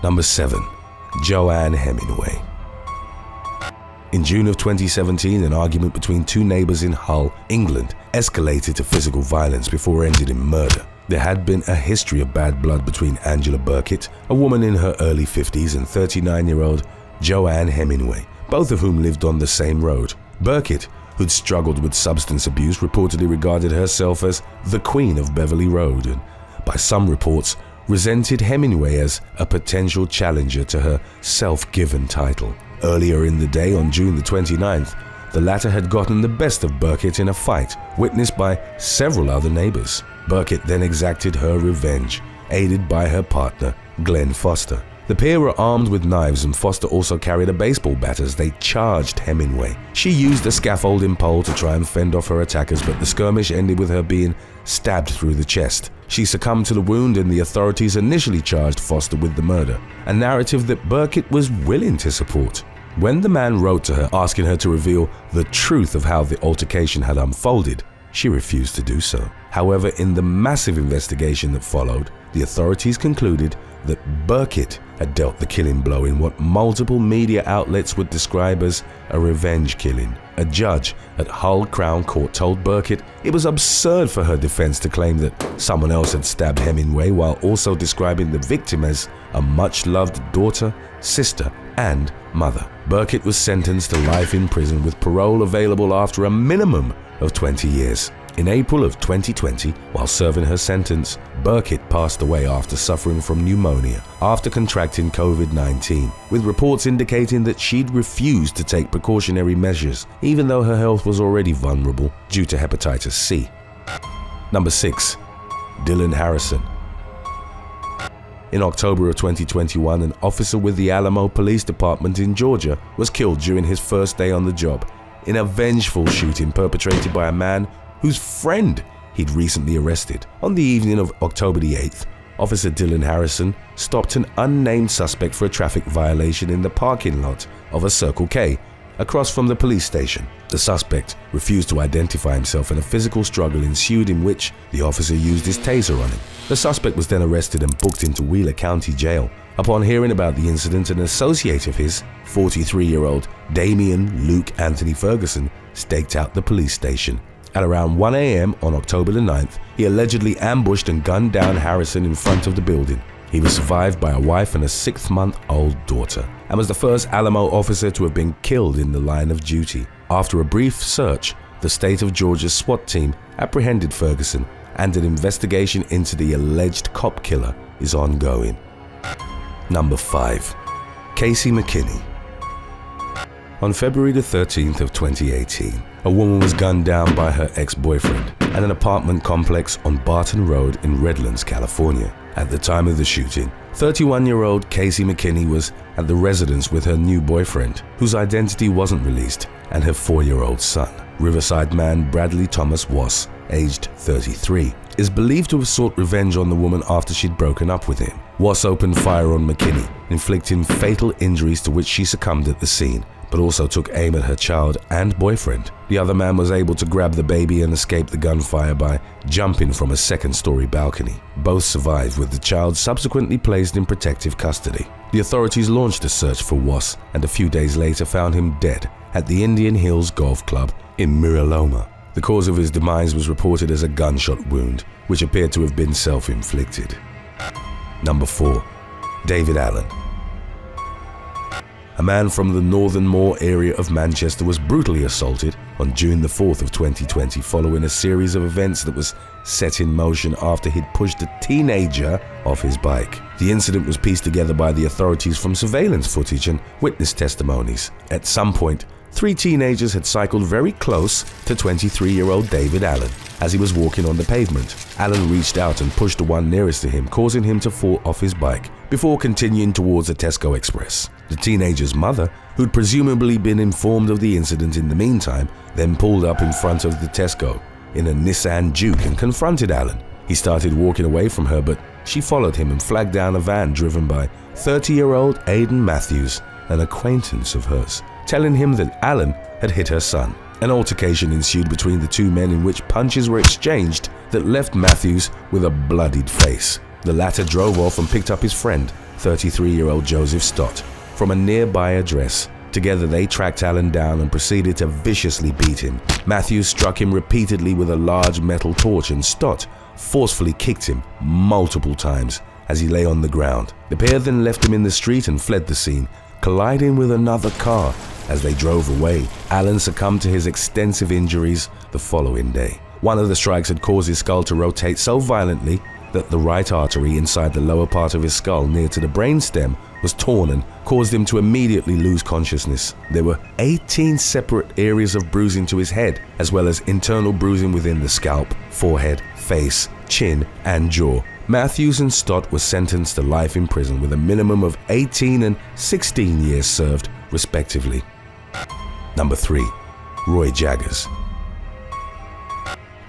Number 7. JOANNE Hemingway. In June of 2017, an argument between two neighbors in Hull, England, escalated to physical violence before ending in murder. There had been a history of bad blood between Angela Burkett, a woman in her early 50s, and 39-year-old JOANNE Hemingway, both of whom lived on the same road. Burkett, who'd struggled with substance abuse, reportedly regarded herself as the Queen of Beverly Road and, by some reports, resented Hemingway as a potential challenger to her self-given title. Earlier in the day, on June the 29th, the latter had gotten the best of Burkett in a fight witnessed by several other neighbors. Burkett then exacted her revenge, aided by her partner, Glenn Foster. The pair were armed with knives, and Foster also carried a baseball bat as they charged Hemingway. She used a scaffolding pole to try and fend off her attackers, but the skirmish ended with her being stabbed through the chest. She succumbed to the wound, and the authorities initially charged Foster with the murder, a narrative that Burkett was willing to support. When the man wrote to her asking her to reveal the truth of how the altercation had unfolded, she refused to do so. However, in the massive investigation that followed, the authorities concluded that Burkett had dealt the killing blow in what multiple media outlets would describe as a revenge killing. A judge at Hull Crown Court told Burkett it was absurd for her defense to claim that someone else had stabbed Hemingway, while also describing the victim as a much-loved daughter, sister, and mother. Burkett was sentenced to life in prison with parole available after a minimum of 20 years. In April of 2020, while serving her sentence, Burkett passed away after suffering from pneumonia after contracting COVID-19, with reports indicating that she'd refused to take precautionary measures, even though her health was already vulnerable due to hepatitis C. Number 6. Dylan Harrison. In October of 2021, an officer with the Alamo Police Department in Georgia was killed during his first day on the job in a vengeful shooting perpetrated by a man whose friend he'd recently arrested. On the evening of October the 8th, Officer Dylan Harrison stopped an unnamed suspect for a traffic violation in the parking lot of a Circle K across from the police station. The suspect refused to identify himself, and a physical struggle ensued in which the officer used his taser on him. The suspect was then arrested and booked into Wheeler County Jail. Upon hearing about the incident, an associate of his, 43-year-old Damian Luke Anthony Ferguson, staked out the police station. At around 1 a.m. on October the 9th, he allegedly ambushed and gunned down Harrison in front of the building. He was survived by a wife and a 6-month-old daughter, and was the first Alamo officer to have been killed in the line of duty. After a brief search, the state of Georgia's SWAT team apprehended Ferguson, and an investigation into the alleged cop killer is ongoing. Number 5. Casey McKinney. On February the 13th of 2018, a woman was gunned down by her ex-boyfriend at an apartment complex on Barton Road in Redlands, California. At the time of the shooting, 31-year-old Casey McKinney was at the residence with her new boyfriend, whose identity wasn't released, and her 4-year-old son. Riverside man Bradley Thomas Wass, aged 33, is believed to have sought revenge on the woman after she'd broken up with him. Wass opened fire on McKinney, inflicting fatal injuries to which she succumbed at the scene, but also took aim at her child and boyfriend. The other man was able to grab the baby and escape the gunfire by jumping from a second-story balcony. Both survived, with the child subsequently placed in protective custody. The authorities launched a search for Wass, and a few days later found him dead at the Indian Hills Golf Club in Miraloma. The cause of his demise was reported as a gunshot wound, which appeared to have been self-inflicted. Number 4. David Allen. A man from the Northern Moor area of Manchester was brutally assaulted on June the 4th of 2020 following a series of events that was set in motion after he'd pushed a teenager off his bike. The incident was pieced together by the authorities from surveillance footage and witness testimonies. At some point, 3 teenagers had cycled very close to 23-year-old David Allen as he was walking on the pavement. Allen reached out and pushed the one nearest to him, causing him to fall off his bike before continuing towards a Tesco Express. The teenager's mother, who'd presumably been informed of the incident in the meantime, then pulled up in front of the Tesco in a Nissan Juke and confronted Allen. He started walking away from her, but she followed him and flagged down a van driven by 30-year-old Aidan Matthews, an acquaintance of hers, telling him that Allen had hit her son. An altercation ensued between the two men in which punches were exchanged that left Matthews with a bloodied face. The latter drove off and picked up his friend, 33-year-old Joseph Stott, from a nearby address. Together they tracked Allen down and proceeded to viciously beat him. Matthews struck him repeatedly with a large metal torch, and Stott forcefully kicked him multiple times as he lay on the ground. The pair then left him in the street and fled the scene, colliding with another car. As they drove away, Allen succumbed to his extensive injuries the following day. One of the strikes had caused his skull to rotate so violently that the right artery inside the lower part of his skull near to the brainstem was torn and caused him to immediately lose consciousness. There were 18 separate areas of bruising to his head, as well as internal bruising within the scalp, forehead, face, chin, and jaw. Matthews and Stott were sentenced to life in prison with a minimum of 18 and 16 years served, respectively. Number 3. Roy Jaggers.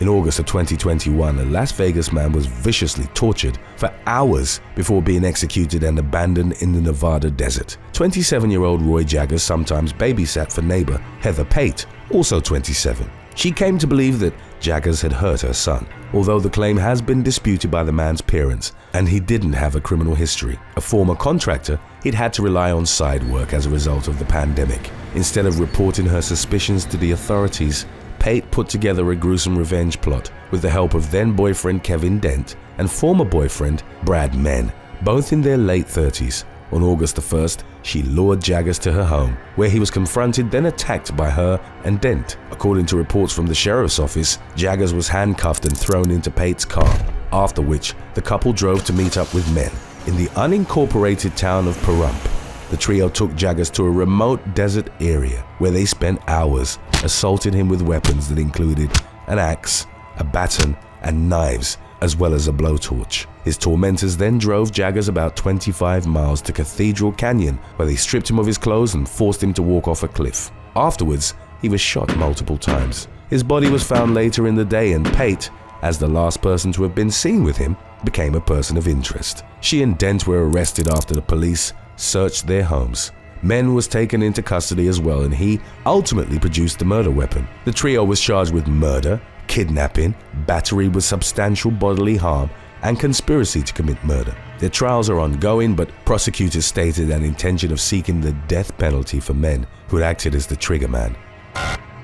In August of 2021, a Las Vegas man was viciously tortured for hours before being executed and abandoned in the Nevada desert. 27-year-old Roy Jaggers sometimes babysat for neighbor Heather Pate, also 27. She came to believe that Jaggers had hurt her son, although the claim has been disputed by the man's parents, and he didn't have a criminal history. A former contractor, he'd had to rely on side work as a result of the pandemic. Instead of reporting her suspicions to the authorities, Pate put together a gruesome revenge plot with the help of then-boyfriend Kevin Dent and former boyfriend Brad Menn, both in their late 30s. On August the 1st, she lured Jaggers to her home, where he was confronted, then attacked by her and Dent. According to reports from the sheriff's office, Jaggers was handcuffed and thrown into Pate's car, after which the couple drove to meet up with Menn in the unincorporated town of Pahrump. The trio took Jaggers to a remote desert area where they spent hours, assaulting him with weapons that included an axe, a baton, and knives, as well as a blowtorch. His tormentors then drove Jaggers about 25 miles to Cathedral Canyon, where they stripped him of his clothes and forced him to walk off a cliff. Afterwards, he was shot multiple times. His body was found later in the day, and Pate, as the last person to have been seen with him, became a person of interest. She and Dent were arrested after the police searched their homes. Menn was taken into custody as well, and he ultimately produced the murder weapon. The trio was charged with murder, kidnapping, battery with substantial bodily harm, and conspiracy to commit murder. Their trials are ongoing, but prosecutors stated an intention of seeking the death penalty for men who had acted as the trigger man.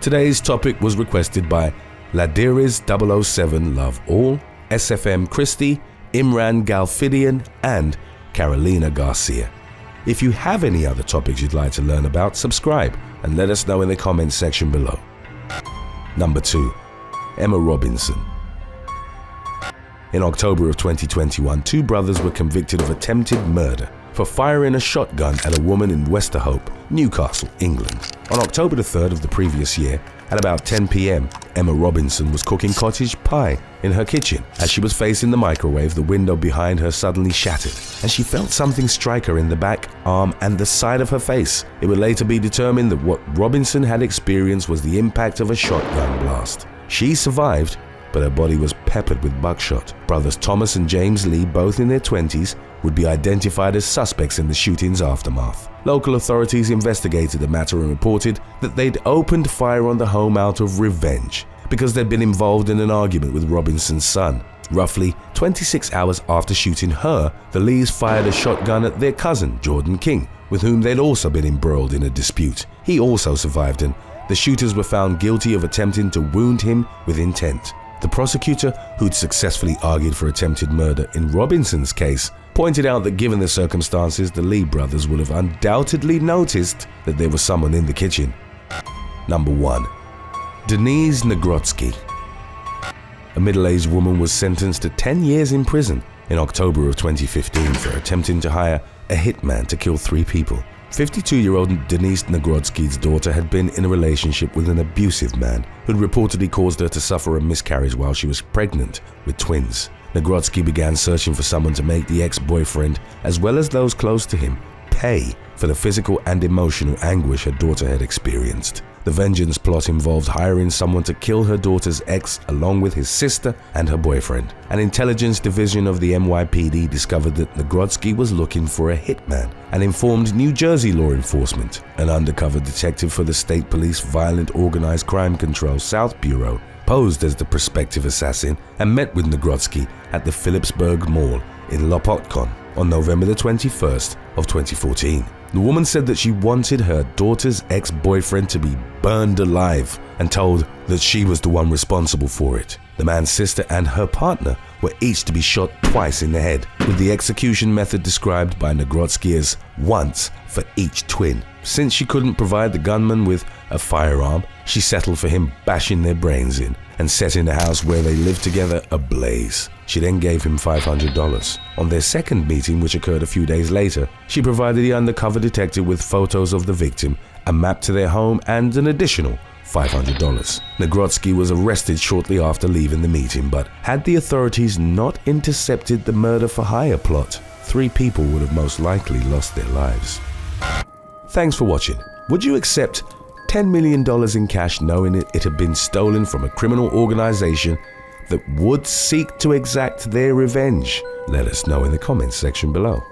Today's topic was requested by Ladiris 007 Love All, SFM Christie, Imran Galfidian, and Carolina Garcia. If you have any other topics you'd like to learn about, subscribe and let us know in the comments section below. Number 2. Emma Robinson. In October of 2021, 2 brothers were convicted of attempted murder for firing a shotgun at a woman in Westerhope, Newcastle, England. On October the 3rd of the previous year, at about 10 p.m, Emma Robinson was cooking cottage pie in her kitchen. As she was facing the microwave, the window behind her suddenly shattered, and she felt something strike her in the back, arm, and the side of her face. It would later be determined that what Robinson had experienced was the impact of a shotgun blast. She survived, but her body was peppered with buckshot. Brothers Thomas and James Lee, both in their 20s, would be identified as suspects in the shooting's aftermath. Local authorities investigated the matter and reported that they'd opened fire on the home out of revenge because they'd been involved in an argument with Robinson's son. Roughly 26 hours after shooting her, the Lees fired a shotgun at their cousin, Jordan King, with whom they'd also been embroiled in a dispute. He also survived, and the shooters were found guilty of attempting to wound him with intent. The prosecutor, who'd successfully argued for attempted murder in Robinson's case, pointed out that given the circumstances, the Lee brothers would have undoubtedly noticed that there was someone in the kitchen. Number 1. Denise Nagrodsky. A middle-aged woman was sentenced to 10 years in prison in October of 2015 for attempting to hire a hitman to kill 3 people. 52-year-old Denise Nagrodsky's daughter had been in a relationship with an abusive man who'd reportedly caused her to suffer a miscarriage while she was pregnant with twins. Nagrodsky began searching for someone to make the ex-boyfriend, as well as those close to him, pay for the physical and emotional anguish her daughter had experienced. The vengeance plot involved hiring someone to kill her daughter's ex along with his sister and her boyfriend. An intelligence division of the NYPD discovered that Nagrodsky was looking for a hitman and informed New Jersey law enforcement. An undercover detective for the state police Violent Organized Crime Control South Bureau posed as the prospective assassin and met with Nagrodsky at the Phillipsburg Mall in Lopotcon. on November the 21st of 2014. The woman said that she wanted her daughter's ex-boyfriend to be burned alive and told that she was the one responsible for it. The man's sister and her partner were each to be shot twice in the head, with the execution method described by Nagrotsky as once for each twin. Since she couldn't provide the gunman with a firearm, she settled for him bashing their brains in and setting the house where they lived together ablaze. She then gave him $500. On their second meeting, which occurred a few days later, she provided the undercover detective with photos of the victim, a map to their home, and an additional $500. Nagrotsky was arrested shortly after leaving the meeting, but had the authorities not intercepted the murder-for-hire plot, 3 people would have most likely lost their lives. Thanks for watching. Would you accept $10 million in cash knowing it had been stolen from a criminal organization that would seek to exact their revenge? Let us know in the comments section below.